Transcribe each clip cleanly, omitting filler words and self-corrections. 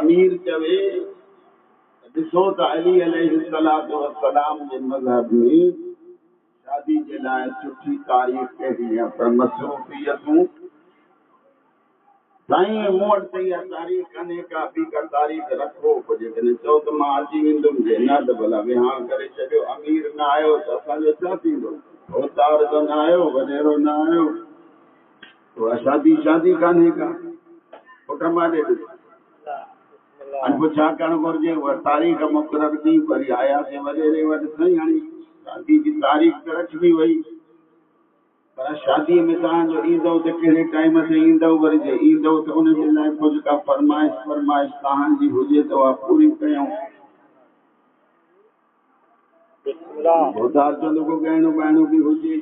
अमीर चवे ॾिसो त अली अलैहिस्सलातु वस्सलाम जे मज़हब में शादी जे लाइ सुठी तारीख़ कहिड़ी आहे पर मसरूफ़ियतूं साईं मूं वटि त इहा तारीख़ कान्हे का ॿी का तारीख़ रखो पोइ जेकॾहिं चओ त मां अची वेंदुमि जे न त भला विहांउ करे छॾियो अमीर न आयो त असांजो छा थींदो होतार जो न आयो वॾेरो न आयो पोइ शादी शादी कान्हे का पुट मां ॾे ॾिस हाणे पोइ छा करणु घुरिजे उहा तारीख़ मुक़ररु थी वरी आयासीं वॾेरे वटि साईं हाणे शादी जी तारीख़ त रखी वई पर शादीअ में तव्हांजो ईंदव त कहिड़े टाइम ते ईंदव वरी जे ईंदव त उनजे लाइ कुझु का फरमाइश तव्हांजी हुजे त उहा पूरी कयूं होदार चवंदो को ॻाइणो ॿाइणो बि हुजे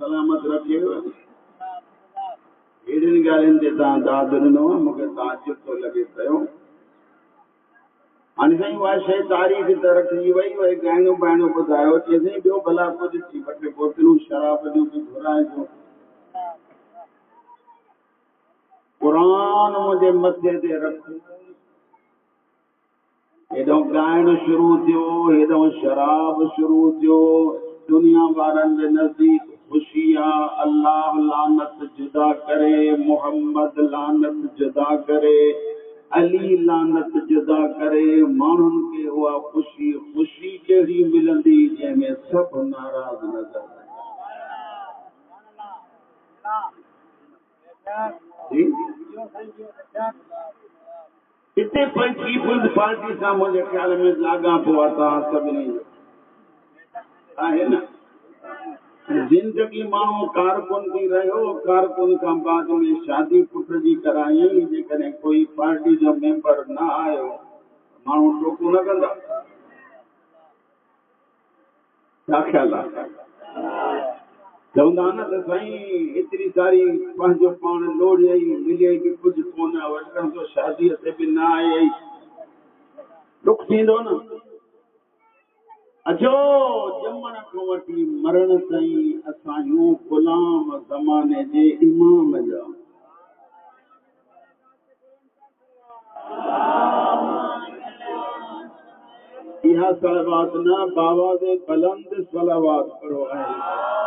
सलामत रखे अहिड़ियुनि ॻाल्हियुनि ते तव्हां दाद ॾिनो आहे मूंखे ताजुब थो लॻे पियो हाणे साईं उहा शइ तारीख़ त रखी वई वरी ॻाइणो ॿाइणो ॿुधायो चई साईं ॿियो भला कुझु थी ॿ टे बोतलूं शराब जूं बि घुराइजो क़ुर मुंहिंजे मथे ते रख हेॾो ॻाइणु शुरू थियो हेॾो शराब शुरू थियो दुनिया वारनि जे नज़दीक ख़ुशी आहे अल्लाह लानत जुदा करे मोहम्मद लानत जुदा करे अली लानत जुदा करे माण्हुनि खे उहा ख़ुशी ख़ुशी कहिड़ी मिलंदी जंहिंमें सभु नाराज़ नज़र हिते पीपुल्स पार्टी सां मुंहिंजे ख़्याल में लाॻापो आहे तव्हां सभिनी जो आहे न जिंदगी माण्हू कारकुन थी रहियो कारकुन खां बाद में शादी पुट जी करायई जेकॾहिं कोई पार्टी जो मेंबर न आयो माण्हू टोकू न कंदा छा ख़्याल आहे चवंदा न त साईं एतिरी सारी पंहिंजो पाण लोड़ियई मिलियई बि कुझु कोन वठण तो शादीअ ते बि न आयई दुख थींदो न अचो ॼमण खां वठी मरण ताईं असां यूं ग़ुलाम ज़माने जे इमाम जा इहा सलवात न बाबा जे बुलंद सलवात पढ़ो आहे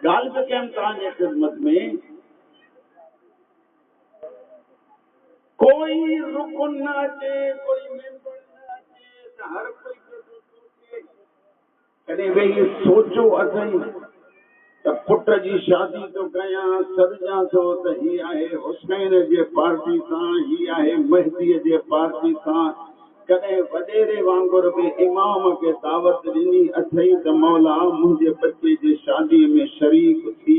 ॻाल्हि बि कयूं तव्हांजे ख़िदमत में कोई रुकन न अचे कोई मेंबर न अचे त हर कोई कॾहिं वेही सोचो अथई त पुट जी शादी थो कयां सॾियां थो त हीअ आहे हुसैन जे पार्टी सां हीअ आहे मेहदीअ जे पार्टी सां कॾहिं वॾेरे वांगुरु बि इमाम खे दावत ॾिनी अथई त मौला मुंहिंजे बचे जी शादीअ में शरीक थी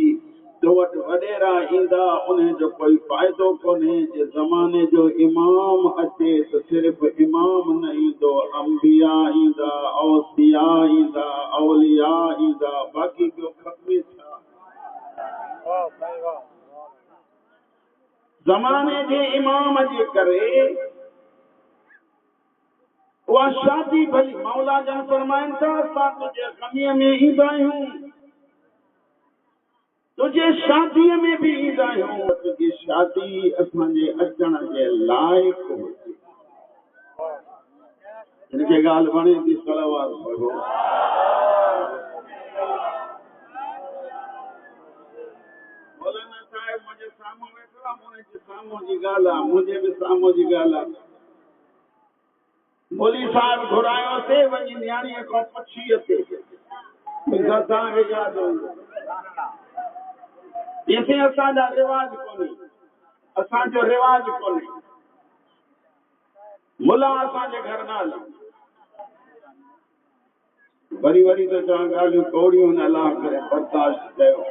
तो वटि वॾेरा ईंदा उन जो कोई फ़ाइदो कोन्हे जे ज़माने जो इमाम अचे त सिर्फ़ इमाम न ईंदो अंबिया ईंदा औसिया ईंदा औलिया ईंदा बाक़ी ॿियो खपे छा ज़माने जे इमाम जे करे उहा शादी भली मौला जन फरमाइनि था असां तुंहिंजे ग़मीअ में ईंदा आहियूं तुंहिंजे शादीअ में बि ईंदा आहियूं तुंहिंजी शादी असांजे अचण जे लाइक़ु हुजे हिनखे ॻाल्हि वणे थी सलवात पढ़ो मौलाना साहिब मुंहिंजे साम्हूं वेठो आहे मुंहिंजे साम्हूं जी ॻाल्हि आहे मुंहिंजे बि साम्हूं जी ॻाल्हि आहे मौली साहिब घुरायोसीं वञी न्याणीअ खां पुछीअ ते तव्हांखे यादि हूंदो इहे असांजा रिवाज कोन्हे असांजो रिवाज कोन्हे मुला असांजे घर न हलूं वरी वरी त तव्हां ॻाल्हियूं कौड़ियूं न अलाह करे बर्दाश्त कयो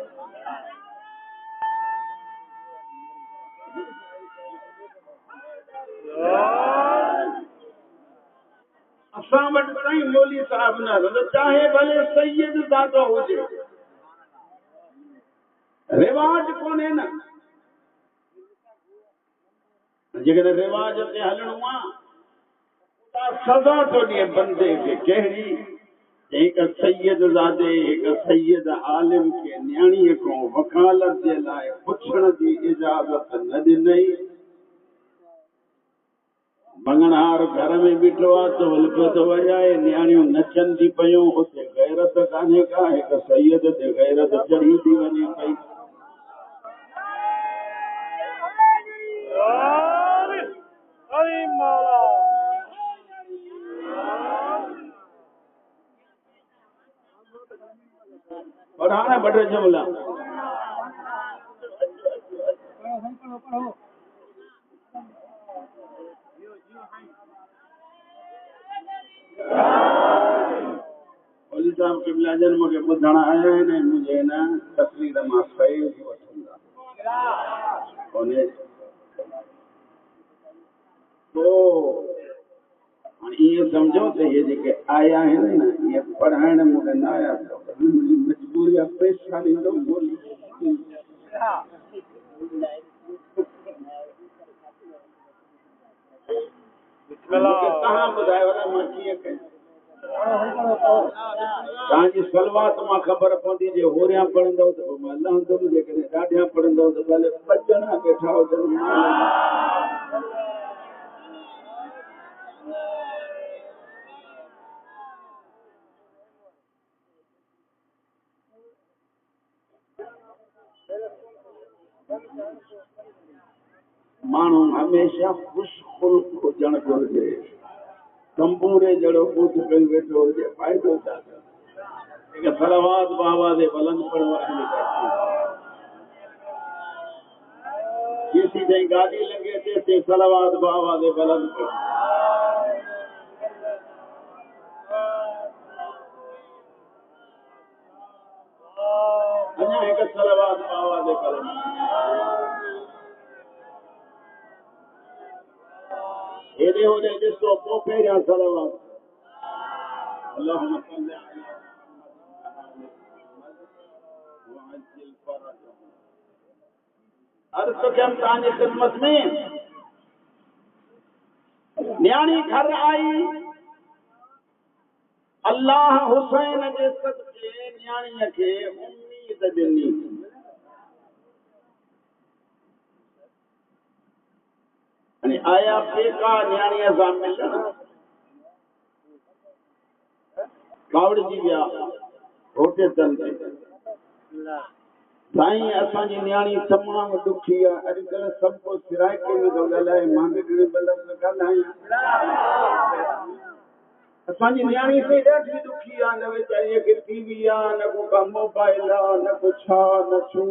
असां वटि ताईं मौली साहब न रहंदो, चाहे भले सैयद ज़ादो हुजे, रिवाज कोन्हे न। जेकॾहिं रिवाज ते हलणो आहे सज़ा थो ॾिए बंदे खे। कहिड़ी? हिक सैयद ज़ादे हिक सैयद आलिम खे न्याणीअ खां वकालत जे लाइ पुछण जी इजाज़त न ॾिनई। मंगणहार घर में बीठो आहे त हुलको थो वॼाए, न्याणियूं नचनि थी पयूं, उते गैरत कान्हे का, हिक सैयद ते गैरत चढ़ी थी वञे पई। पढ़ाना बड़े जमला मौलवी साहब क़िबला जन मूंखे ॿुधण आया आहिनि, मुंहिंजे न तकरीर मां फैज़ वठंदा कोन्हे। इहो सम्झो त इहे जेके आया आहिनि न, इहे पढ़ाइण मूंखे न आया अथव, मुंहिंजी मजबूरी आहे, पैसा ॾींदो ॿोली। तव्हां ॿुधायो न मां कीअं कयां? तव्हांजी सलवात मां ख़बर पवंदी, जे होरियां पढ़ंदव त पोइ मां लहंदुमि, जेकॾहिं ॾाढियां पढ़ंदव त भले 2 ॼणा वेठा हुजनि। माण्हू हमेशह ख़ुशख़ुल्क़ हुजणु घुरिजे। कंबूरे जहिड़ो बूथ कई वेठो हुजे, फ़ाइदो छा? हिकु सलवात बाबा जे बुलंद पढ़वाइण जेसी ताईं गाॾी लॻे तेसी सलवात बाबा जे बुलंद पढ़। अञा हिकु सलवात बाबा जे बुलंद हेॾे होॾे ॾिसो, पोइ पहिरियां सलवात। अल्लाहुम्मा सल्ली अला अर्ज़ कयमि तव्हांजी ख़िदमत में, न्याणी घर आई, अल्लाह हुसैन जे सदके न्याणीअ खे उम्मीद ॾिनी। आया पेका न्याणीअ सां मिलण, कावड़जी विया रोटे तन ते। साईं असांजी न्याणी तमामु ॾुखी आहे, अॼुकल्ह सभु को सिराइके में थो ॻाल्हाए, मां बि घणी बलफ़ ॻाल्हायां। असांजी न्याणी से ॾाढी ॾुखी आहे, न वीचारीअ खे टीवी आहे, न को का मोबाइल आहे, न को छा न छो।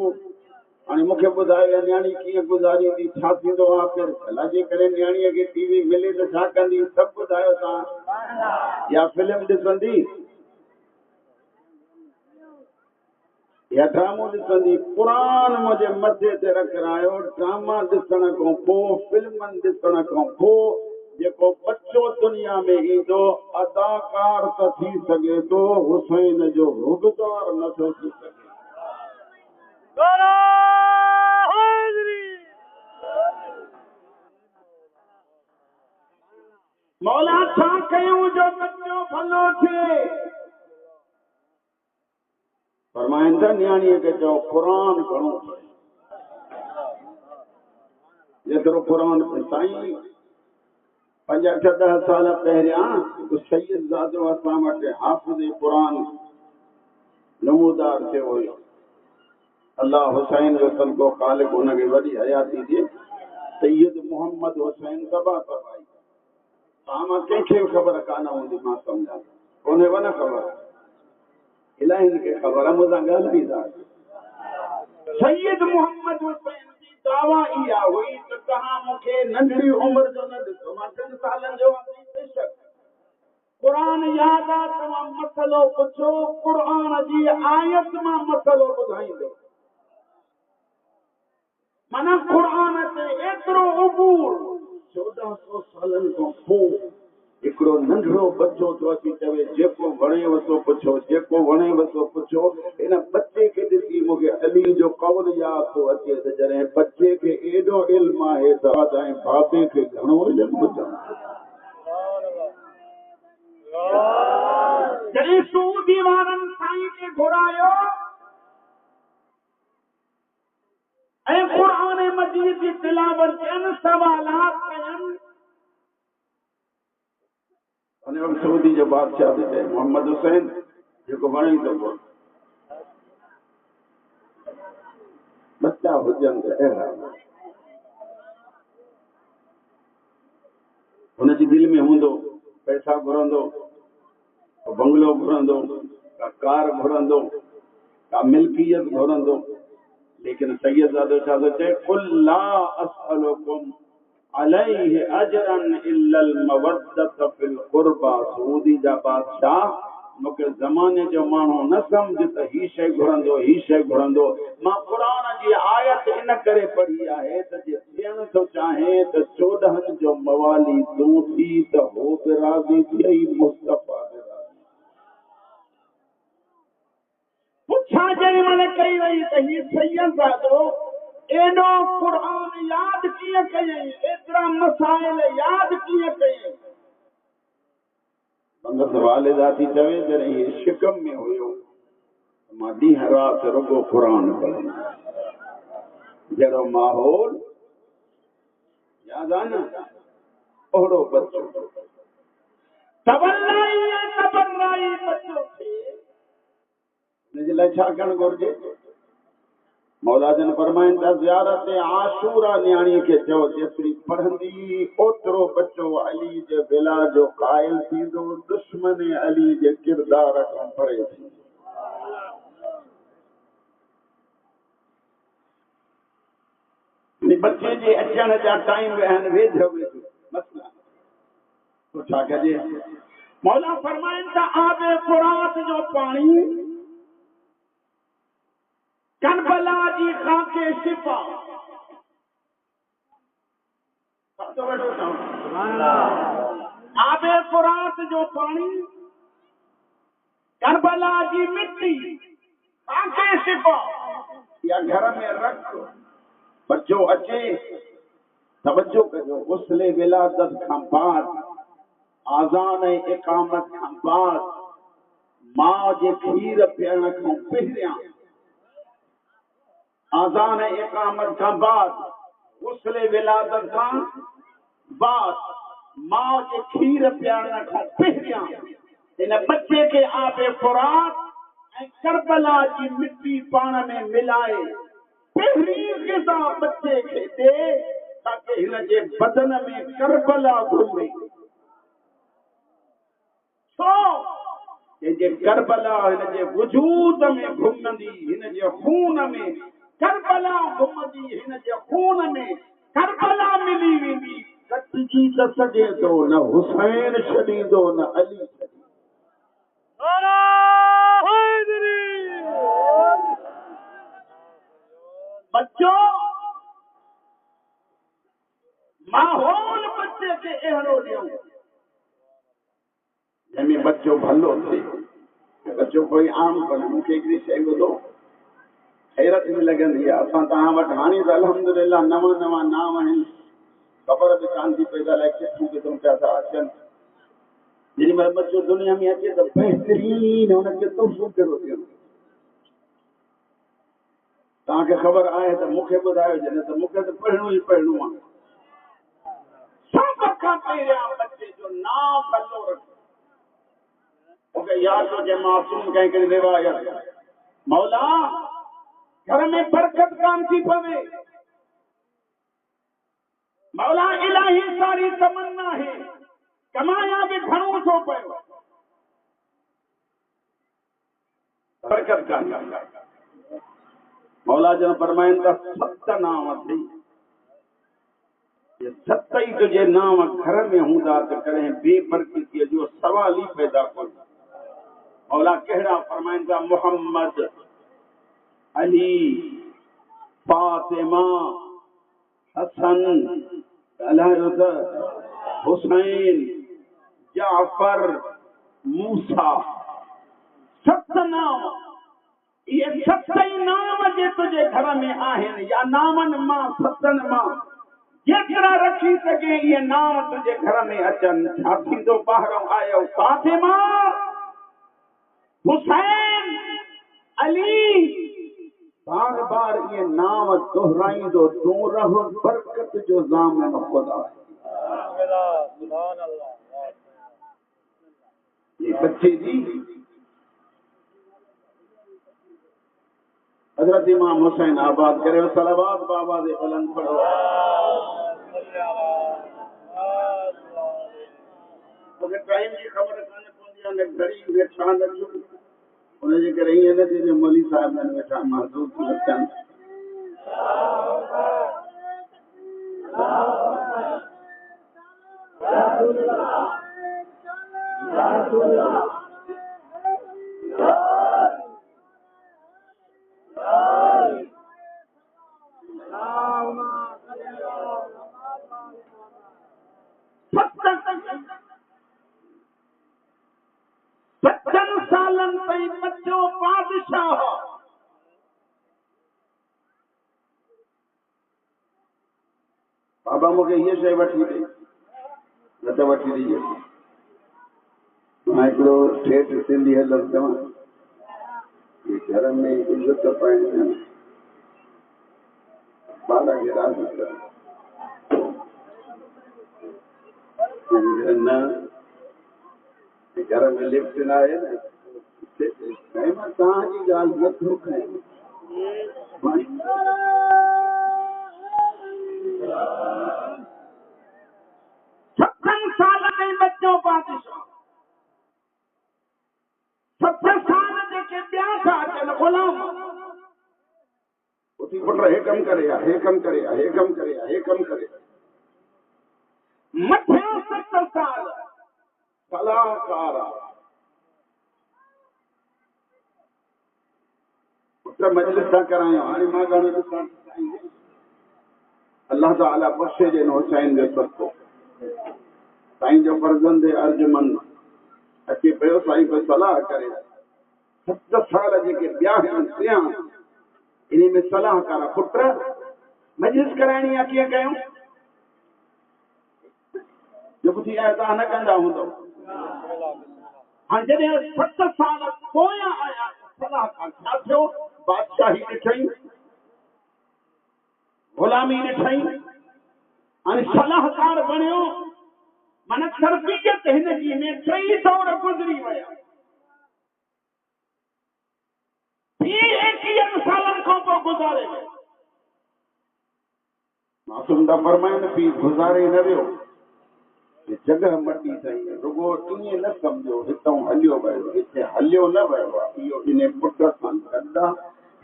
हाणे मूंखे ॿुधायो न्याणी कीअं गुज़ारींदी, छा थींदो आहे? भला जे करे न्याणीअ खे टीवी मिले त छा कंदी? सभु ॿुधायो तव्हां। या फिल्म ॾिसंदी, या ड्रामो ॾिसंदी? क़ुरान मुंहिंजे मथे ते रखायो, ड्रामा ॾिसण खां पोइ, फिल्मनि ॾिसण खां पोइ जेको बच्चो दुनिया में ईंदो, अदाकार त थी सघे थो, हुसैन जो रुगदार नथो थी सघे। मौला छा कयूं जो बच्चो भलो थिए? फरमाइनि था न्याणीअ खे चओ क़ुरान घणो पढ़े, जेतिरो क़ुरान पढ़े। साईं 5-8 साल पहिरियां हिकु सैयद ज़ादो असां वटि हाफ़िज़ क़ुरान नमूदार थियो हुयो। अल्लाह हुसैन जो सदको ख़ालिक हुनखे वॾी हयाती ॾिए। सैयद मोहम्मद हुसैन तबाह तबाही। मां कंहिंखे ख़बर कान हूंदी, मां सम्झां कोन्हे न ख़बर, इलाहियुनि खे ख़बर आहे, मूंसां ॻाल्हाईंदा। सैयद मोहम्मद हुसैन जी दावा इहा हुई त तव्हां मूंखे नंढड़ी उमिरि जो न ॾिसो, मां 3 सालनि जो बेशक क़ुरान यादि आहे, तव्हां मसइलो पुछो, क़ुरान जी आयत मां मसइलो ॿुधाईंदो। माना क़ुरान ते एतिरो अबूर 1400 सालनि खां पोइ हिकिड़ो नंढड़ो बच्चो तो अची चवे जेको वणेव सो पुछो, जेको वणेव सो पुछो। इन बच्चे खे ॾिसी मूंखे अली जो कौल यादि थो अचे त जॾहिं बच्चे खे एॾो इल्मु आहे त असांजे बाबे खे घणो इल्मु ॿुधनि। जॾहिं सूदी वारनि साईं खे घुरायो ऐं क़ुरान मजीद जी तिलावत कयनि, सवालात कयनि, उन सऊदी जो बादशाह बि चए मोहम्मद हुसैन जेको वणे थो कोन, बच्चा हुजनि त अहिड़ा। हुनजी दिलि में हूंदो पैसा घुरंदो, बंगलो घुरंदो, का कार घुरंदो, का मिल्कियत घुरंदो, लेकिन सैयदजादो छा थो चए, कुल ला असअलुकुम अलैहि अजरन इल्लल मवद्दत फिल क़ुरबा। सऊदी जा बादशाह मूंखे ज़माने जो माण्हू न सम्झ त ही शइ घुरंदो, ही शइ घुरंदो। मां क़ुरान जी आयत इन करे पढ़ी आहे त जे थियण थो चाहे त 14 जो मवाली तूं थी त हो बि राज़ी थियई, मुस्तफ़ा बि राज़ी। पुछा जेॾी महिल कई वई त ही सैयदजादो एॾो क़ुरान यादि कीअं कयई, एतिरा मसाइल यादि कीअं कयई? संदसि वालिदा थी चवे जॾहिं हीअ शिकम में हुयो मां ॾींहं राति रुॻो क़ुरान पढ़ंदो, जहिड़ो माहौल यादि आहे न, ओहिड़ो बच्चो तबर्राई बच्चो थे। हिनजे लाइ छा करणु घुरिजे? मौला जन फरमाइनि था ज़ियारत आशूरा न्याणीअ खे चओ जेतिरी पढ़ंदी ओतिरो बच्चो अली जे बिला जो क़ाइल थींदो, दुश्मन अली जे किरदार खां परे थींदो। बच्चे जे अचण जा टाइम आहिनि, वेझो वेझो मसला तो छा कजे? मौला फरमाइनि था आबे फुरात जो पाणी, करबला जी खाके शिफा। आबे फुरात जो पाणी, करबला जी मिट्टी, खाके शिफा। या घर में रख, बच्चो अचे तवज्जो कजो, गुस्ले विलादत खां बाद, आज़ान ऐं इकामत खां बाद, मां जे खीर पीअण खां पहिरियां, आज़ान ऐं इकामत खां बाद, गुस्ले विलादत खां बाद, मां जे खीर पीअण खां पहिरियां इन बच्चे खे आबे फुरात ऐं करबला जी मिट्टी पाण में मिलाए पहिरीं ग़िज़ा बच्चे खे ॾे ताकि हिन जे बदन में करबला घुमे। छो? जे करबला हिन जे वजूद में घुमंदी, हिन जे खून में करबला घुमंदी, हिन जे खून में करबला मिली वेंदी, कटिजी त सघे थो, न हुसैन छॾींदो न अली छॾींदो। बच्चो माहौल बच्चे खे अहिड़ो ॾियूं जंहिंमें बच्चो भलो थिए। बच्चो कोई आम कोन्हे। मूंखे हिकिड़ी शइ ॿुधो हैरत बि लॻंदी आहे। असां तव्हां वटि हाणे त अल्हम्दुलिल्लाह नवां नवां नाम आहिनि, ख़बर बि कान थी पई अलाए किथां किथां पिया था अचनि। जेॾी महिल बच्चो दुनिया में अचे त बहितरीन हुनखे तोहफ़ो कहिड़ो ॾियणो। तव्हांखे ख़बर आहे त मूंखे ॿुधायो, जॾहिं त मूंखे त पढ़णो ई पढ़णो आहे। सभ खां पहिरियां बच्चे जो नाम भलो रखो। मूंखे यादि थो अचे मासूम कंहिं कहिड़ी रिवायत, मौला घर में बरकत कान थी पवे, मौला इलाही सारी तमन्ना है, कमाया बि घणो थो पियो, बरकत कान। मौला जन फरमाइनि था 7 नाम अथई, ये 7 ई तुंहिंजे नाम घर में हूंदा त कॾहिं बेबरकतीअ जो सवाल ई पैदा कोन। मौला कहिड़ा फरमाइनि था, मोहम्मद, अली, फातिमा, हसन, हुसैन, जाफर, मूसा, 7 नाम। ये 7 नाम जे तुझे घर में आहिनि या नामन मां 7 मां जेतिरा रखी सघे ये नाम तुझे घर में अचनि। छा थींदो ॿाहिरों आयो फातिमा, हुसैन, अली। बार बार ये नाम दोहराईंदो तूं रह बरकत जो ज़ामिन खुदा। ये बच्चे जी हजरत इमाम हुसैन आबाद करे सलावत बाबा दे बुलंद पढ़ो। मूंखे टाइम जी ख़बर कान पवंदी आहे, न घड़ी वेठा न चुप उनजे करे ईअं न थिए मौली साहिब न वेठा महसूस थी अचनि। सालन ताईं बच्चो बादशाह। बाबा मूंखे हीअ शइ वठी ॾे, न त वठी ॾिजे। मां हिकिड़ो ठेठ सिंधी हलंदो चवां, घर में इज़त पाइणी बाला खे राज़ी कर न। घर में लिफ्ट न आहे न, मां तव्हांजी ॻाल्हि नथो कयां। 7 साल ताईं बच्चो बादशाह। 7 साल जेके ॿिया था अचनि ग़ुलाम। उथी पुट हे कमु करे आ, हे कमु करे आ, हे कमु करे आ, हे कमु करे। मथियां 7 साल सलाहकार आ। पुट मजलिस था करायूं, हाणे मां घणो ॾिसां अल्लाह ताला बख़्शे ॾिनो हुसैन जो सदको। साईं जो फर्ज़ंद अर्जुमंद अचे पियो, साईं कोई सलाह करे। 7 साल जेके ॿिया आहिनि इन में सलाहकार पुट मजलिस कराइणी आहे, कीअं कयूं? जो ॿुधी आया तव्हां न कंदा हूंदव। हाणे जॾहिं 7 साल पोयां आया सलाहकार छा थियो? बादशाही ॾिठई, ग़ुलामी ॾिठई, हाणे सलाहकार बणियो। माना तरबियत हिन जी में 3 दौर गुज़री विया। 21 सालनि खां पोइ गुज़ारे वियो। मासूम था फरमाइनि पी गुज़ारे न वियो, जॻह मटी अथई, रुगो ईअं न सम्झो हितां हलियो वियो, हिते हलियो न वियो आहे। इहो इन पुट सां गॾु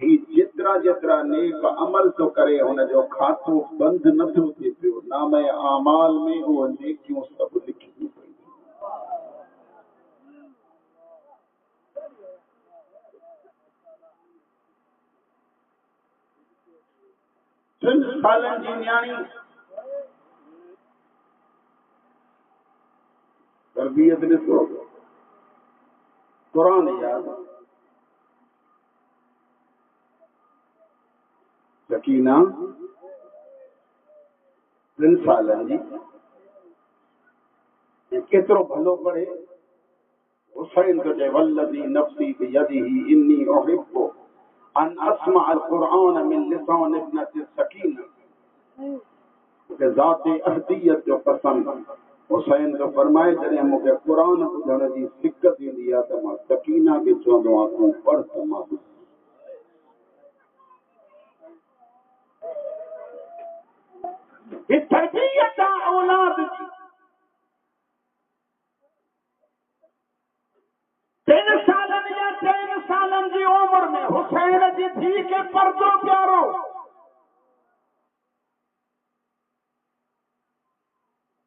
ही जेतिरा जेतिरा नेक अमल थो करे हुनजो खातो बंदि नथो थिए पियो। नामे आमाल में उहो नेकियूं सभु लिखियूं पयूं। 3 सालनि जी न्याणी तरबियत ॾिसो, क़ुरान याद, सकीना 3 सालनि जी केतिरो भलो पढ़े। हुसैन तो चए वल्लज़ी नफ़्सी बियदिही इन्नी उहिब्बु अन अस्मा अल क़ुरआन मिन लिसान इब्नति सकीना। ज़ाते अहदियत जो कसम हुसैन तो फरमाए जॾहिं मूंखे क़ुरान ॿुधण जी सिक थींदी आहे त मां सकीना खे चवंदो आहियां तूं पढ़ त मां तरबियत औलाद जी। 3 सालनि या 4 सालनि जी उमिरि में हुसैन जी धीउ खे पर्दो प्यारो।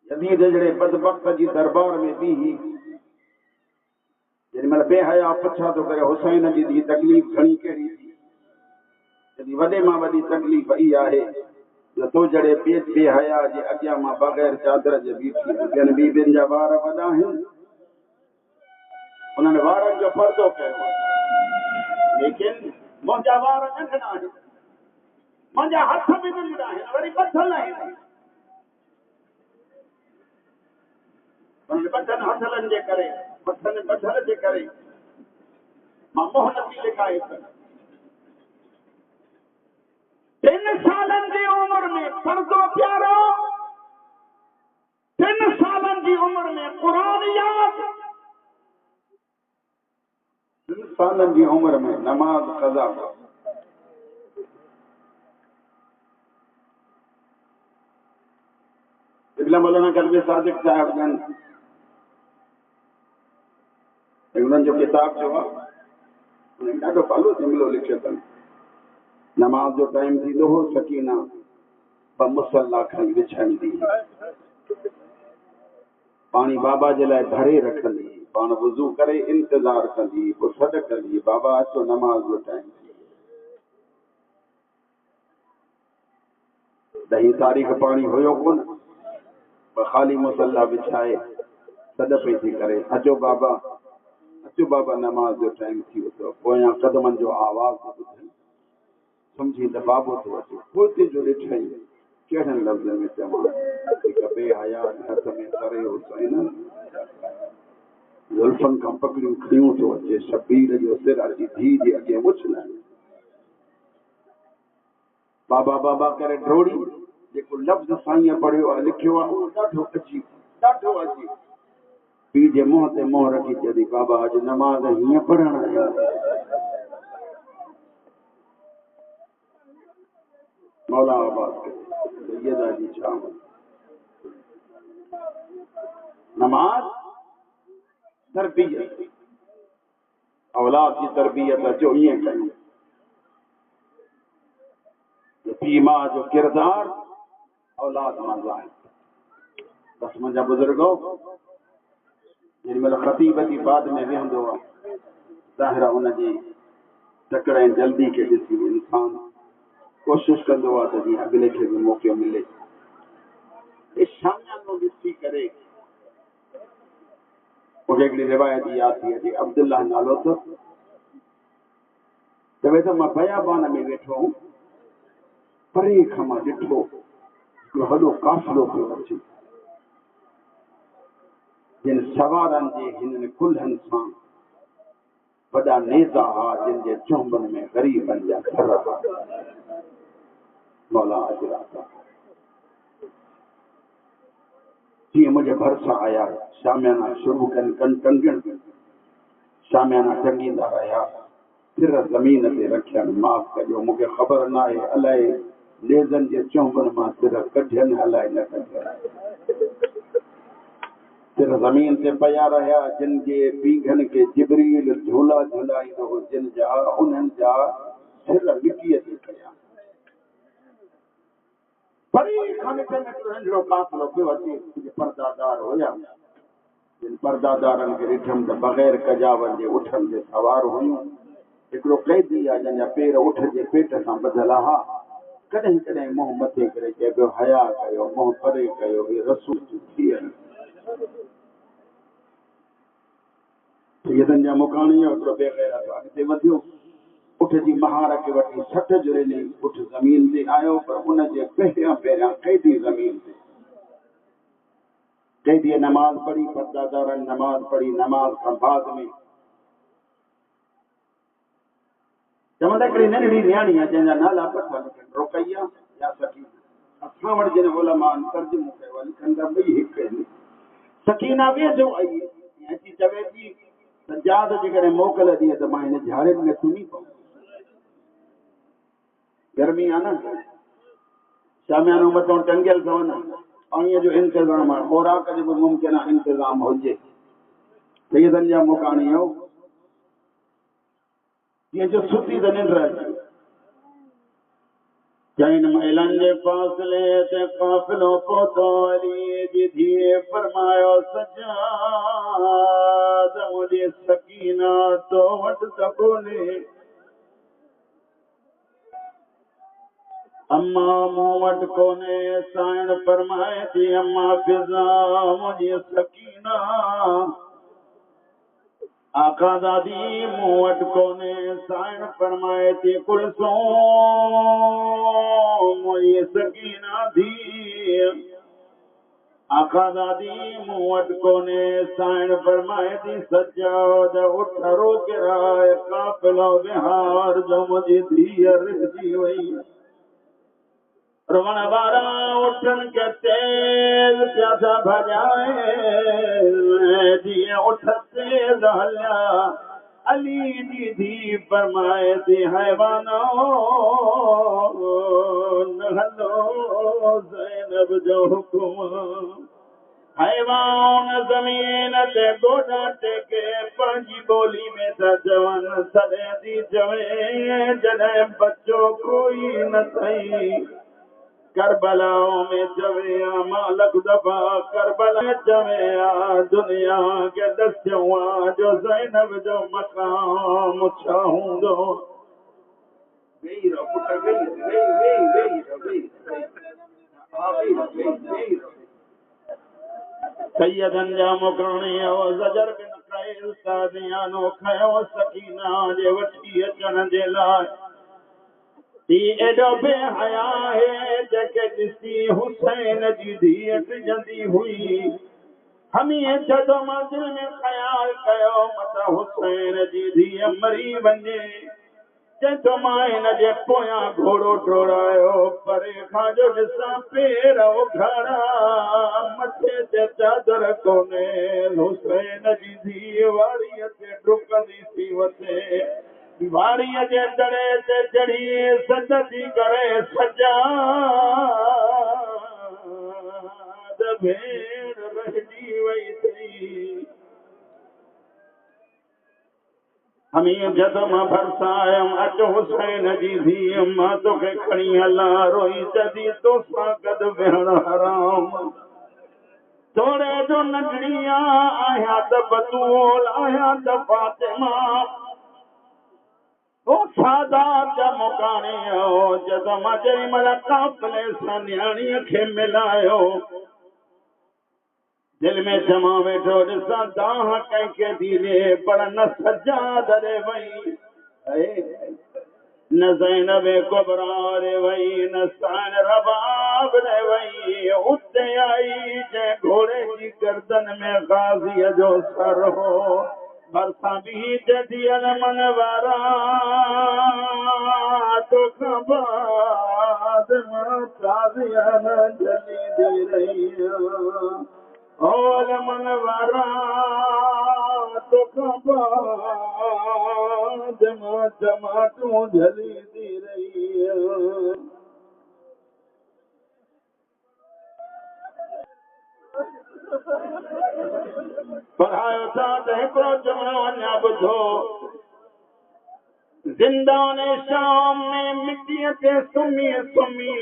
यज़ीद जहिड़े बदबख्त जी दरबार में बि जेॾीमहिल बेहया पुछा थो करे हुसैन जी धीउ तकलीफ़ घणी कहिड़ी थी? यदि वॾे मां वॾी तकलीफ़ इहा आहे न तो जहिड़े बेहया जे अॻियां मां बग़ैर चादर जे बीठी। ॿियनि बीबियुनि जा ॿार वॾा आहिनि, उन्होंने वारनि जो पर्दो कयो, लेकिन मुंहिंजा वार नंढड़ा आहिनि, मुंहिंजा हथ बि नंढड़ा आहिनि, वरी ॿधल आहिनि। ॿधल हथलनि जे करे, मथनि ॿधल जे करे मां मोह नथी लिकाए सघां। 3 सालनि जी उमिरि में पर्दो प्यारो, 3 सालनि जी उमिरि में क़ुरान याद, 3 सालनि जी उमिरि में नमाज क़ज़ा। इब्न मौलाना कल्बी सादिक साहिब जन उन्हनि जो किताब जो आहे, उन्हनि ॾाढो भलो जुमिलो लिखियो अथनि। नमाज जो टाइम थींदो हो, सकीना ब मुसल्ला खणी विछाईंदी, पाणी बाबा जे लाइ भरे रखंदी, पाण वुज़ू करे इंतज़ार कंदी, पोइ सॾ कंदी, बाबा अचो नमाज जो टाइम थी। 10 तारीख़ पाणी हुयो कोन, ख़ाली मुसल्ला विछाए सॾ पई थी करे, अचो बाबा नमाज जो टाइम थी वियो। पोयां कदमनि जो आवाज़ ॿुधई, सम्झी त बाबो थो अचे। पोइ जो ॾिठई कहिड़नि लफ़्ज़नि में चवां, हिकु बेहया हथ में करे हुसैन, ज़ुल्फ़नि खां पकड़ियूं खयूं थो अचे, शबीर जो सिर अची धी जे अॻियां उछलाए, बाबा बाबा करे ड्रोड़ी। जेको लफ़्ज़ साईं पढ़ियो आहे, लिखियो आहे, उहो ॾाढो अजीब, ॾाढो अजीब। पीउ जे मुंहं ते मुंहुं रखी चई, बाबा अॼु नमाज़ हीअं पढ़ण आया। मौला आबाद सैयदा जी छा नमाज तरबियत, औलाद जी तरबियत अचो ईअं कयूं। पीउ माउ जो किरदार औलाद मां ज़ाहिर। बसि मुंहिंजा बुज़ुर्गो, जेॾी महिल ख़तीब जी बाद में वेहंदो आहे, ज़ाहिर हुनजी तकड़ ऐं जल्दी खे ॾिसी इंसान कोशिशि कंदो आहे त जीअं अॻिले खे बि मौक़ो मिले। शामियानो ॾिसी करे मूंखे हिकिड़ी रिवायत यादि थी अचे। अब्दुल्ला नालो त चवे थो, मां बयाबान में वेठो हुउमि, परे खां मां ॾिठो हिकिड़ो वॾो काफ़िलो पियो अचे, जिन सवारनि जे हिननि कुल्हनि सां वॾा नेज़ा हुआ, जिन जे चुंबनि में ग़रीबनि जा घर हुआ। मौला अजरा जीअं मुंहिंजे भरिसां आया, शामियाना शुरू कंगण शामियाना टंगींदा रहिया, सिर ज़मीन ते रखियनि, माफ़ कजो मूंखे ख़बर न आहे, अलाए नेज़नि जे चुंबनि मां सिर कढियनि अलाए न कढियनि। सिर ज़मीन ते पिया रहिया, जिन जे पीघनि खे जिबरील झूला झुलाईंदो हो, जिन जा उन्हनि जा सिर मिटीअ ते पिया। परे खां ॾिठमि हिकिड़ो नंढिड़ो काफ़िलो पियो अचे, पर्दादार हुया। जिन पर्दादारनि खे ॾिठमि त बग़ैर कजावनि जे उठनि ते सवार हुयूं। हिकिड़ो कैदी आहे जंहिंजा पेर उठ जे पेट सां ॿधल हा। कॾहिं कॾहिं मुंहुं मथे करे चए पियो, हया कयो, मुंहुं परे कयो, हे रसूल थी आहिनि। सैयदनि जा मुकाणीअ हिकिड़ो बेग़ैरत अॻिते वधियो, उठ जी महार खे वठी सठ जो ॾिनई, उठ ज़मीन ते आयो, पर उनजे पहिरियां कैदी ज़मीन ते। कैदीअ नमाज़ पढ़ी, पर्दादारनि नमाज़ पढ़ी, नमाज़ खां बाद में चवंदा हिकिड़ी नंढड़ी नियाणी आहे जंहिंजा नाला पता लिखनि, रुकैया या सकीना। असां वटि जिन उलमाअनि तर्जुमो कयो आहे, लिखनि था ॿई हिकु आहिनि। सकीना वेझो आई, अची चवे थी सजाद जेकॾहिं मोकल ॾिए त मां हिन झाड़ियुनि में सुम्ही पऊं, गर्मी आहे न, शामियानो मथां टंगियल अथव न, पाणीअ जो इंतज़ाम आहे, खुराक जो बि मुमकिन आहे इंतज़ाम हुजे। सैयदनि जा मुकाणियो जीअं जो सुती त निंड अचे, चइन महिलनि जे फ़ासिले ते क़ाफ़िलो पहुतो, अलीअ जी धीअ फरमायो, सजाद मुंहिंजी सकीना तो वटि त कोन्हे, अम्मा मूं वटि कोन्हे। साइण फरमाए थी, अम्मा फिज़ा मुंहिंजी सकीना आका दादी मूं वटि कोन्हे साइण फरमाए थी कुलसूम ये सकीना धीअ आका दादी मूं वटि कोन्हे साइण फरमाए थी सजाद उठ रोक राय काफ़िलो बिहार जो मुंहिंजी धीअ रहिजी वई रोवण वारा उठनि के तेज प्यासा भॼाए जीअं उठ तेज हलिया अली जी धी फरमाए थी हैवानो न हलो ज़ैनब जो हुकुम हैवान ज़मीन ते गोॾा टेके पंहिंजी ॿोली में था चवनि तॾहिं थी चवे जॾहिं बच्चो कोई न अथई करबलाओं में चवे मालक दफा करबला में चवे दुनिया के दस्यों जो ज़ैनब जो मकाम छा हूंदो वेही रहो पुट वेही सैयदन जा मुकरणी ज़जर बिन क़ैस ताज़ियानो खयो सकीना जे वठी अचण जे लाइ एॾो बेहया है जंहिंखे ॾिसी हुसैन जी धीअ टिजंदी हुई हमीअ जॾहिं मां दिलि में ख़्याल कयो मता हुसैन जी धीअ मरी वञे चइजो मां हिन जे पोयां घोड़ो डोड़ायो परे खां जो ॾिसां पेर घड़ा मथे ते चादर कोन्हे हुसैन जी धीअ वारीअ ते डुकंदी थी वञे वारीअ जे दड़े ते चढ़ी सजदी करे सजाद भेण रहिजी वई थी हमीअ जॾहिं मां भरिसां आयमि अचो हुसैन जी धीअ मां तोखे खणी हलां रोई चदी तोसां गॾु वेहण हराम थोरे जो नंढड़ी आहियां त बतूल आहियां त फातिमा ओ सादात मुकाणे जॾहिं मां जेॾी महिल काफ़िले सां न्याणीअ खे मिलायो दिल में जमा वेठो ॾिसां दाह कंहिंखे थी ॾे पर न सजाद ॾे वई न ज़ैनब कुबरा ॾे वई न साइण रबाब ॾे वई उते आई जंहिं घोड़े जी गर्दन में गाज़ीअ जो सर हो भरिसां बि जदियल मन वारा तोखां बाद मां गाज़ीअ न जलींदी रही ओल मन वारा तोखां बाद मां टमाटूं झलींदी रही पढ़ायो था त हिकिड़ो चवणो अञा ॿुधो ज़िंदान शाम में मिटीअ ते सुम्ही सुम्ही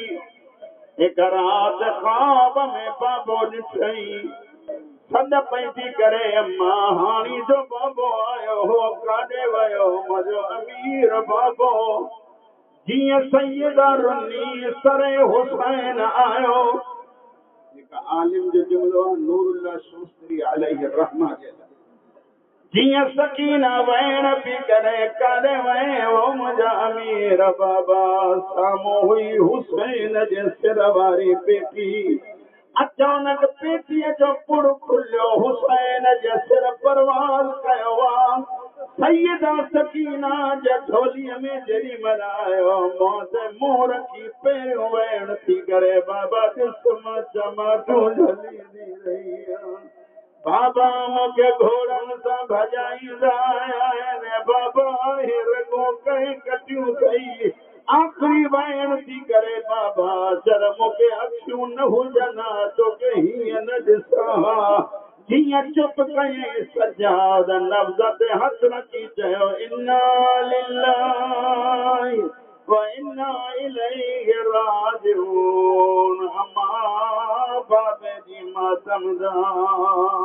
हिकु राति ख्वाब में बाबो ॾिठई सॾ पइजी करे मां हाणी जो बाबो आयो हो काॾे वियो मुंहिंजो अमीर बाबो जीअं सैयदा रुनी सरे हुसैन आयो हिकु आलिम जो जुमिलो नूरुल्लाह शूस्तरी अलैहि रहमा जीअं सकीना वहण पई करे काॾे वहे हो मुंहिंजा अमीर बाबा साम्हूं हुई हुसैन जे सिर वारी पेटी अचानक पेटीअ जो पुड़ खुलियो हुसैन जे सिर परवाज़ कयो सैयदा सकीना जे झोलीअ में जेॾी महिल आयो मुंहुं रखी पहिरियों वहण थी करे बाबा ॾिस मां टमाटो झलींदी रही बाबा मूंखे घोड़नि सां भॼाईंदा आहिनि बाबा रगो कंहिं कटियूं कई आख़िरी वहण थी करे बाबा चल मूंखे अखियूं न हुजनि तोखे हीअं न ॾिसां जीअं चुप कयईं सजाद लफ़्ज़ ते हथ रखी चयो इन्ना लिल्लाहि व इन्ना इलैहि राजिऊन अम्मा बाबे जी मां सम्झां